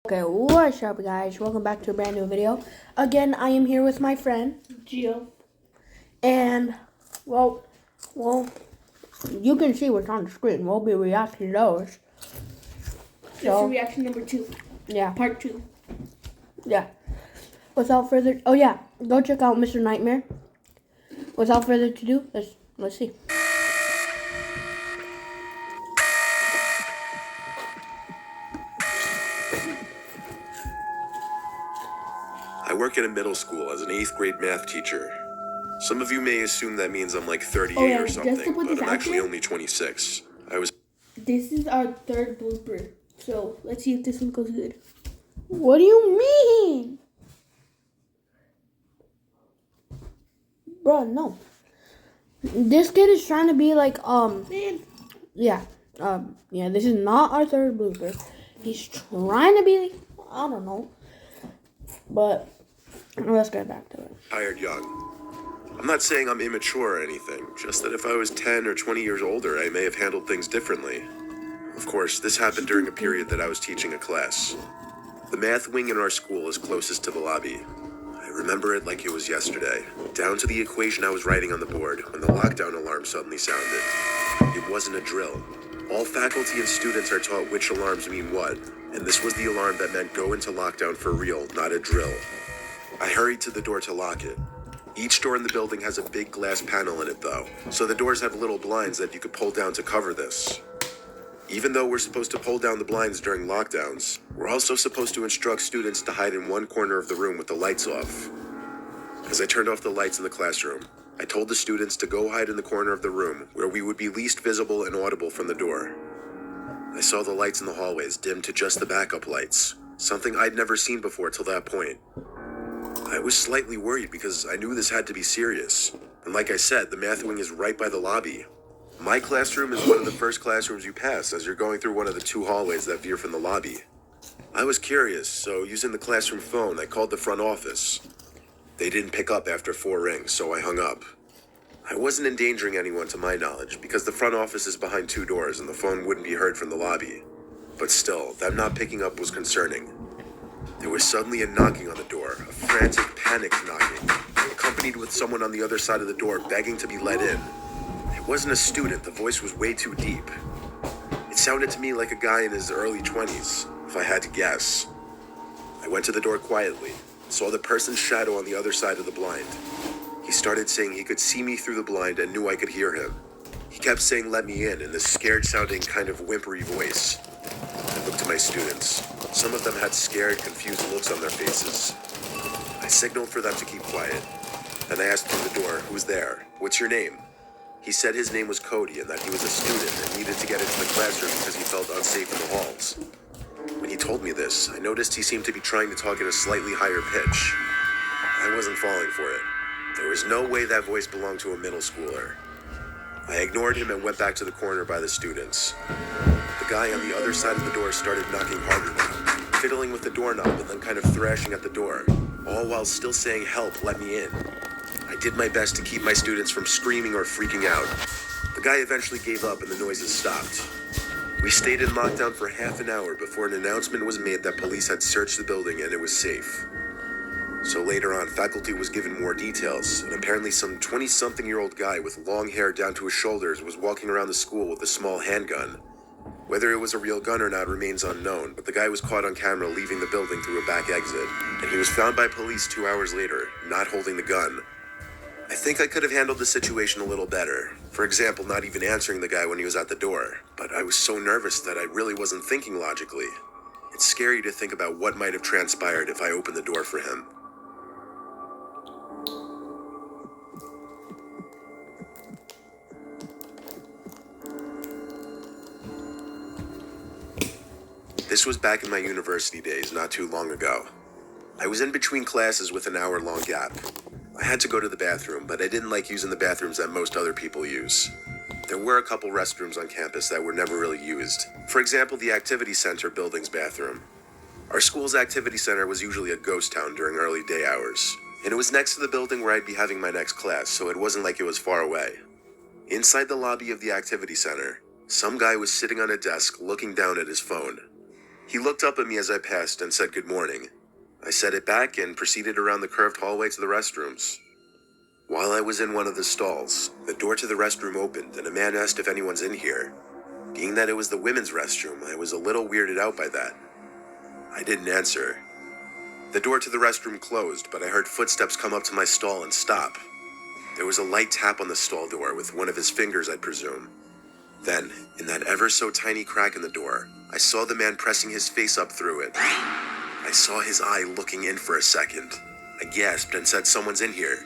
Okay, what's up guys? Welcome back to a brand new video. Again, I am here with my friend Gio. And well, you can see what's on the screen. We'll be reacting to those. This is reaction number 2. Yeah. Part 2. Yeah. Without further go check out Mr. Nightmare. Without further ado, let's see. I work at a middle school as an 8th grade math teacher. Some of you may assume that means I'm like 38 or something, but I'm actually only 26. This is our third blooper, so let's see if this one goes good. What do you mean? Bro, no. This kid is trying to be like, yeah, this is not our third blooper. He's trying to be, I don't know, but let's get back to it. Hired young. I'm not saying I'm immature or anything, just that if I was 10 or 20 years older, I may have handled things differently. Of course, this happened during a period that I was teaching a class. The math wing in our school is closest to the lobby. I remember it like it was yesterday, down to the equation I was writing on the board when the lockdown alarm suddenly sounded. It wasn't a drill. All faculty and students are taught which alarms mean what, and this was the alarm that meant go into lockdown for real, not a drill. I hurried to the door to lock it. Each door in the building has a big glass panel in it though, so the doors have little blinds that you could pull down to cover this. Even though we're supposed to pull down the blinds during lockdowns, we're also supposed to instruct students to hide in one corner of the room with the lights off. As I turned off the lights in the classroom, I told the students to go hide in the corner of the room where we would be least visible and audible from the door. I saw the lights in the hallways dim to just the backup lights, something I'd never seen before till that point. I was slightly worried because I knew this had to be serious. And like I said, the math wing is right by the lobby. My classroom is one of the first classrooms you pass as you're going through one of the 2 hallways that veer from the lobby. I was curious, so using the classroom phone, I called the front office. They didn't pick up after 4 rings, so I hung up. I wasn't endangering anyone to my knowledge because the front office is behind 2 doors and the phone wouldn't be heard from the lobby. But still, them not picking up was concerning. There was suddenly a knocking on the door, a frantic, panicked knocking, accompanied with someone on the other side of the door begging to be let in. It wasn't a student, the voice was way too deep. It sounded to me like a guy in his early 20s, if I had to guess. I went to the door quietly, saw the person's shadow on the other side of the blind. He started saying he could see me through the blind and knew I could hear him. He kept saying let me in this scared-sounding kind of whimpery voice. I looked to my students. Some of them had scared, confused looks on their faces. I signaled for them to keep quiet. Then I asked through the door, who's there? What's your name? He said his name was Cody and that he was a student and needed to get into the classroom because he felt unsafe in the halls. When he told me this, I noticed he seemed to be trying to talk in a slightly higher pitch. I wasn't falling for it. There was no way that voice belonged to a middle schooler. I ignored him and went back to the corner by the students. The guy on the other side of the door started knocking harder now, fiddling with the doorknob and then kind of thrashing at the door, all while still saying, help, let me in. I did my best to keep my students from screaming or freaking out. The guy eventually gave up and the noises stopped. We stayed in lockdown for half an hour before an announcement was made that police had searched the building and it was safe. So later on, faculty was given more details, and apparently some 20-something-year-old guy with long hair down to his shoulders was walking around the school with a small handgun. Whether it was a real gun or not remains unknown, but the guy was caught on camera leaving the building through a back exit, and he was found by police 2 hours later, not holding the gun. I think I could have handled the situation a little better. For example, not even answering the guy when he was at the door, but I was so nervous that I really wasn't thinking logically. It's scary to think about what might have transpired if I opened the door for him. This was back in my university days, not too long ago. I was in between classes with an hour-long gap. I had to go to the bathroom, but I didn't like using the bathrooms that most other people use. There were a couple restrooms on campus that were never really used. For example, the activity center building's bathroom. Our school's activity center was usually a ghost town during early day hours, and it was next to the building where I'd be having my next class, so it wasn't like it was far away. Inside the lobby of the activity center, some guy was sitting on a desk looking down at his phone. He looked up at me as I passed and said good morning. I said it back and proceeded around the curved hallway to the restrooms. While I was in one of the stalls, the door to the restroom opened and a man asked if anyone's in here. Being that it was the women's restroom, I was a little weirded out by that. I didn't answer. The door to the restroom closed, but I heard footsteps come up to my stall and stop. There was a light tap on the stall door with one of his fingers, I'd presume. Then, in that ever so tiny crack in the door, I saw the man pressing his face up through it. I saw his eye looking in for a second. I gasped and said, "Someone's in here."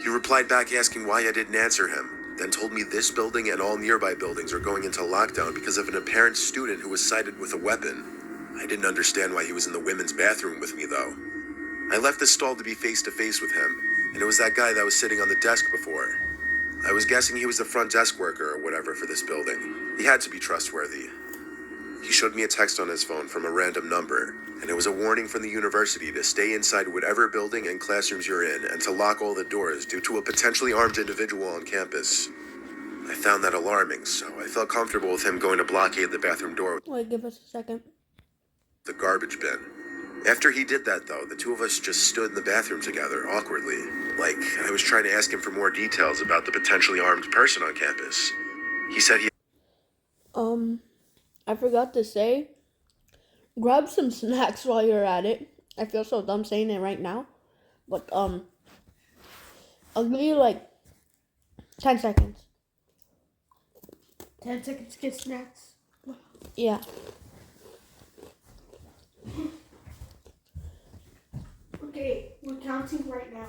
He replied back asking why I didn't answer him, then told me this building and all nearby buildings are going into lockdown because of an apparent student who was sighted with a weapon. I didn't understand why he was in the women's bathroom with me, though. I left the stall to be face to face with him, and it was that guy that was sitting on the desk before. I was guessing he was the front desk worker or whatever for this building. He had to be trustworthy. He showed me a text on his phone from a random number, and it was a warning from the university to stay inside whatever building and classrooms you're in and to lock all the doors due to a potentially armed individual on campus. I found that alarming, so I felt comfortable with him going to blockade the bathroom door with Wait, give us a second. the garbage bin. After he did that, though, the two of us just stood in the bathroom together, awkwardly. Like, I was trying to ask him for more details about the potentially armed person on campus. He said he I forgot to say, grab some snacks while you're at it. I feel so dumb saying it right now. But, I'll give you, 10 seconds. 10 seconds to get snacks. Yeah. Okay, we're counting right now.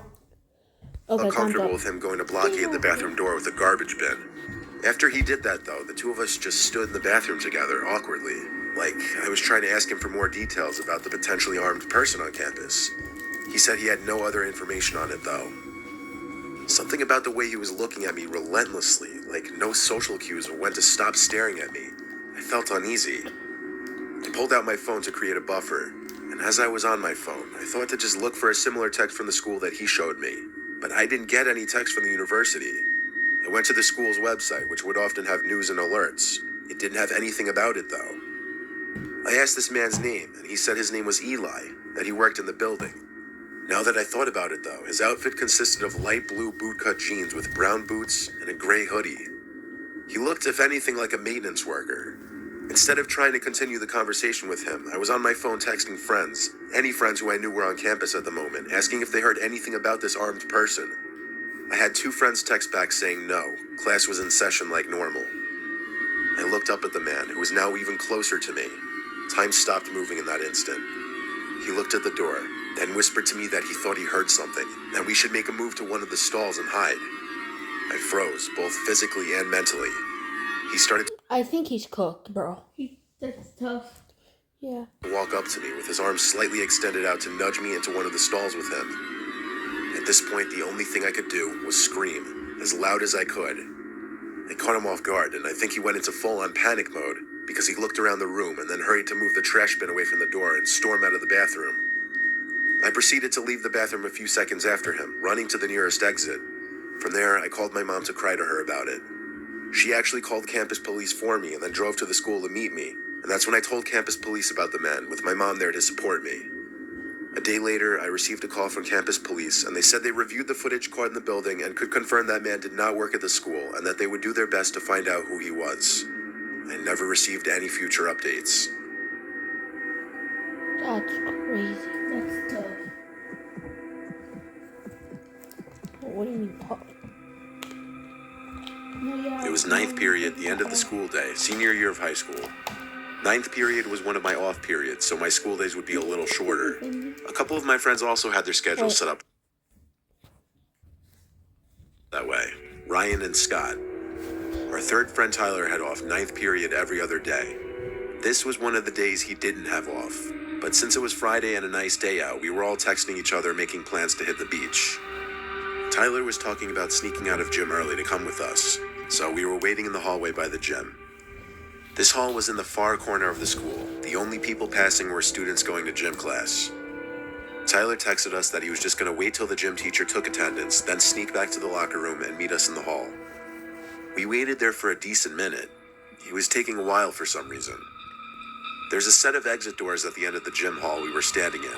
Okay, felt time's comfortable up. with him going to blockade the bathroom door with a garbage bin. After he did that, though, the two of us just stood in the bathroom together, awkwardly. Like, I was trying to ask him for more details about the potentially armed person on campus. He said he had no other information on it, though. Something about the way he was looking at me relentlessly, like no social cues of when to stop staring at me. I felt uneasy. I pulled out my phone to create a buffer, and as I was on my phone, I thought to just look for a similar text from the school that he showed me. But I didn't get any text from the university. I went to the school's website, which would often have news and alerts. It didn't have anything about it, though. I asked this man's name, and he said his name was Eli, that he worked in the building. Now that I thought about it, though, his outfit consisted of light blue bootcut jeans with brown boots and a gray hoodie. He looked, if anything, like a maintenance worker. Instead of trying to continue the conversation with him, I was on my phone texting friends, any friends who I knew were on campus at the moment, asking if they heard anything about this armed person. I had 2 friends text back saying no, class was in session like normal. I looked up at the man, who was now even closer to me. Time stopped moving in that instant. He looked at the door, then whispered to me that he thought he heard something, that we should make a move to one of the stalls and hide. I froze, both physically and mentally. He started I think he's cooked, bro. That's tough. Yeah. to walk up to me with his arms slightly extended out to nudge me into one of the stalls with him. At this point, the only thing I could do was scream, as loud as I could. I caught him off guard, and I think he went into full-on panic mode, because he looked around the room and then hurried to move the trash bin away from the door and storm out of the bathroom. I proceeded to leave the bathroom a few seconds after him, running to the nearest exit. From there, I called my mom to cry to her about it. She actually called campus police for me and then drove to the school to meet me, and that's when I told campus police about the man, with my mom there to support me. A day later, I received a call from campus police, and they said they reviewed the footage caught in the building and could confirm that man did not work at the school and that they would do their best to find out who he was. I never received any future updates. That's crazy. That's tough. What do you mean tough? No, yeah. It was 9th period, the end of the school day, senior year of high school. 9th period was one of my off periods, so my school days would be a little shorter. A couple of my friends also had their schedules set up that way. Ryan and Scott. Our third friend Tyler had off 9th period every other day. This was one of the days he didn't have off. But since it was Friday and a nice day out, we were all texting each other, making plans to hit the beach. Tyler was talking about sneaking out of gym early to come with us, so we were waiting in the hallway by the gym. This hall was in the far corner of the school. The only people passing were students going to gym class. Tyler texted us that he was just going to wait till the gym teacher took attendance, then sneak back to the locker room and meet us in the hall. We waited there for a decent minute. He was taking a while for some reason. There's a set of exit doors at the end of the gym hall we were standing in.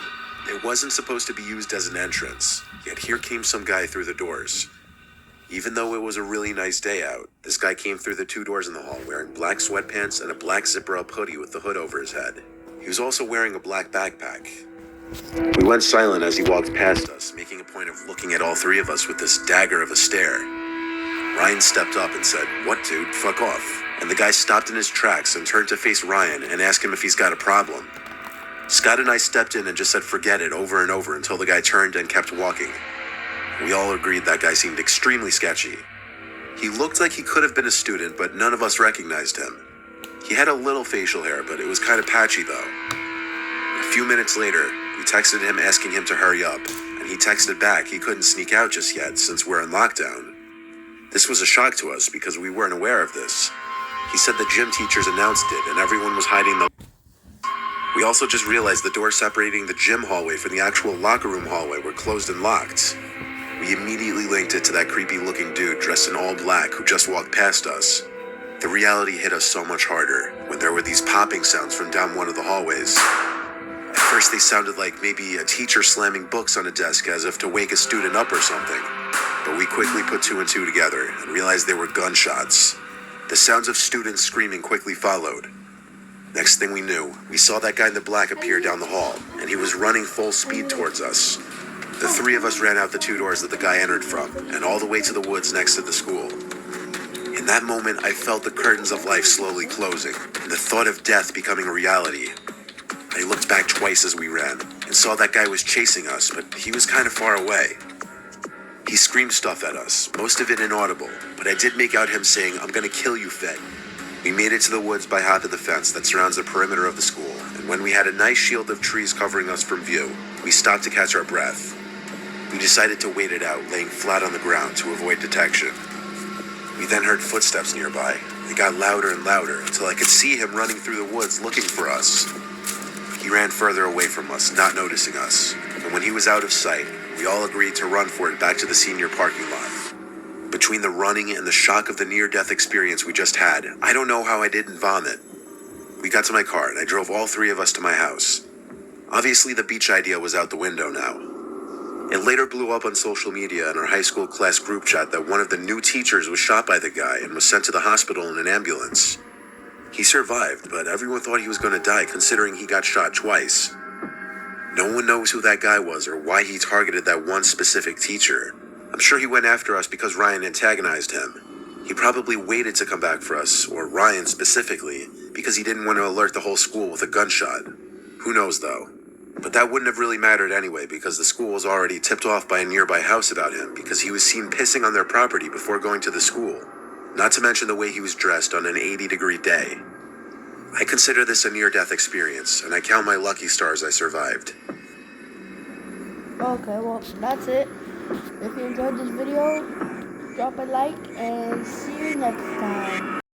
It wasn't supposed to be used as an entrance, yet here came some guy through the doors. Even though it was a really nice day out, this guy came through the 2 doors in the hall wearing black sweatpants and a black zipper-up hoodie with the hood over his head. He was also wearing a black backpack. We went silent as he walked past us, making a point of looking at all 3 of us with this dagger of a stare. Ryan stepped up and said, "What, dude? Fuck off." And the guy stopped in his tracks and turned to face Ryan and asked him if he's got a problem. Scott and I stepped in and just said forget it over and over until the guy turned and kept walking. We all agreed that guy seemed extremely sketchy. He looked like he could have been a student, but none of us recognized him. He had a little facial hair, but it was kind of patchy though. A few minutes later, we texted him asking him to hurry up, and he texted back he couldn't sneak out just yet since we're in lockdown. This was a shock to us because we weren't aware of this. He said the gym teachers announced it and everyone was hiding the... We also just realized the doors separating the gym hallway from the actual locker room hallway were closed and locked. We immediately linked it to that creepy looking dude dressed in all black who just walked past us. The reality hit us so much harder when there were these popping sounds from down one of the hallways. At first they sounded like maybe a teacher slamming books on a desk as if to wake a student up or something. But we quickly put 2 and 2 together and realized they were gunshots. The sounds of students screaming quickly followed. Next thing we knew, we saw that guy in the black appear down the hall, and he was running full speed towards us. The 3 of us ran out the 2 doors that the guy entered from, and all the way to the woods next to the school. In that moment, I felt the curtains of life slowly closing, and the thought of death becoming a reality. I looked back twice as we ran, and saw that guy was chasing us, but he was kind of far away. He screamed stuff at us, most of it inaudible, but I did make out him saying, "I'm gonna kill you, Fed." We made it to the woods by half of the fence that surrounds the perimeter of the school, and when we had a nice shield of trees covering us from view, we stopped to catch our breath. We decided to wait it out, laying flat on the ground to avoid detection. We then heard footsteps nearby. They got louder and louder until I could see him running through the woods looking for us. He ran further away from us, not noticing us, and when he was out of sight, we all agreed to run for it back to the senior parking lot. Between the running and the shock of the near-death experience we just had, I don't know how I didn't vomit. We got to my car and I drove all 3 of us to my house. Obviously the beach idea was out the window now. It later blew up on social media in our high school class group chat that one of the new teachers was shot by the guy and was sent to the hospital in an ambulance. He survived, but everyone thought he was going to die considering he got shot twice. No one knows who that guy was or why he targeted that one specific teacher. I'm sure he went after us because Ryan antagonized him. He probably waited to come back for us, or Ryan specifically, because he didn't want to alert the whole school with a gunshot. Who knows though? But that wouldn't have really mattered anyway because the school was already tipped off by a nearby house about him because he was seen pissing on their property before going to the school. Not to mention the way he was dressed on an 80-degree day. I consider this a near-death experience, and I count my lucky stars I survived. Okay, well, that's it. If you enjoyed this video, drop a like and see you next time.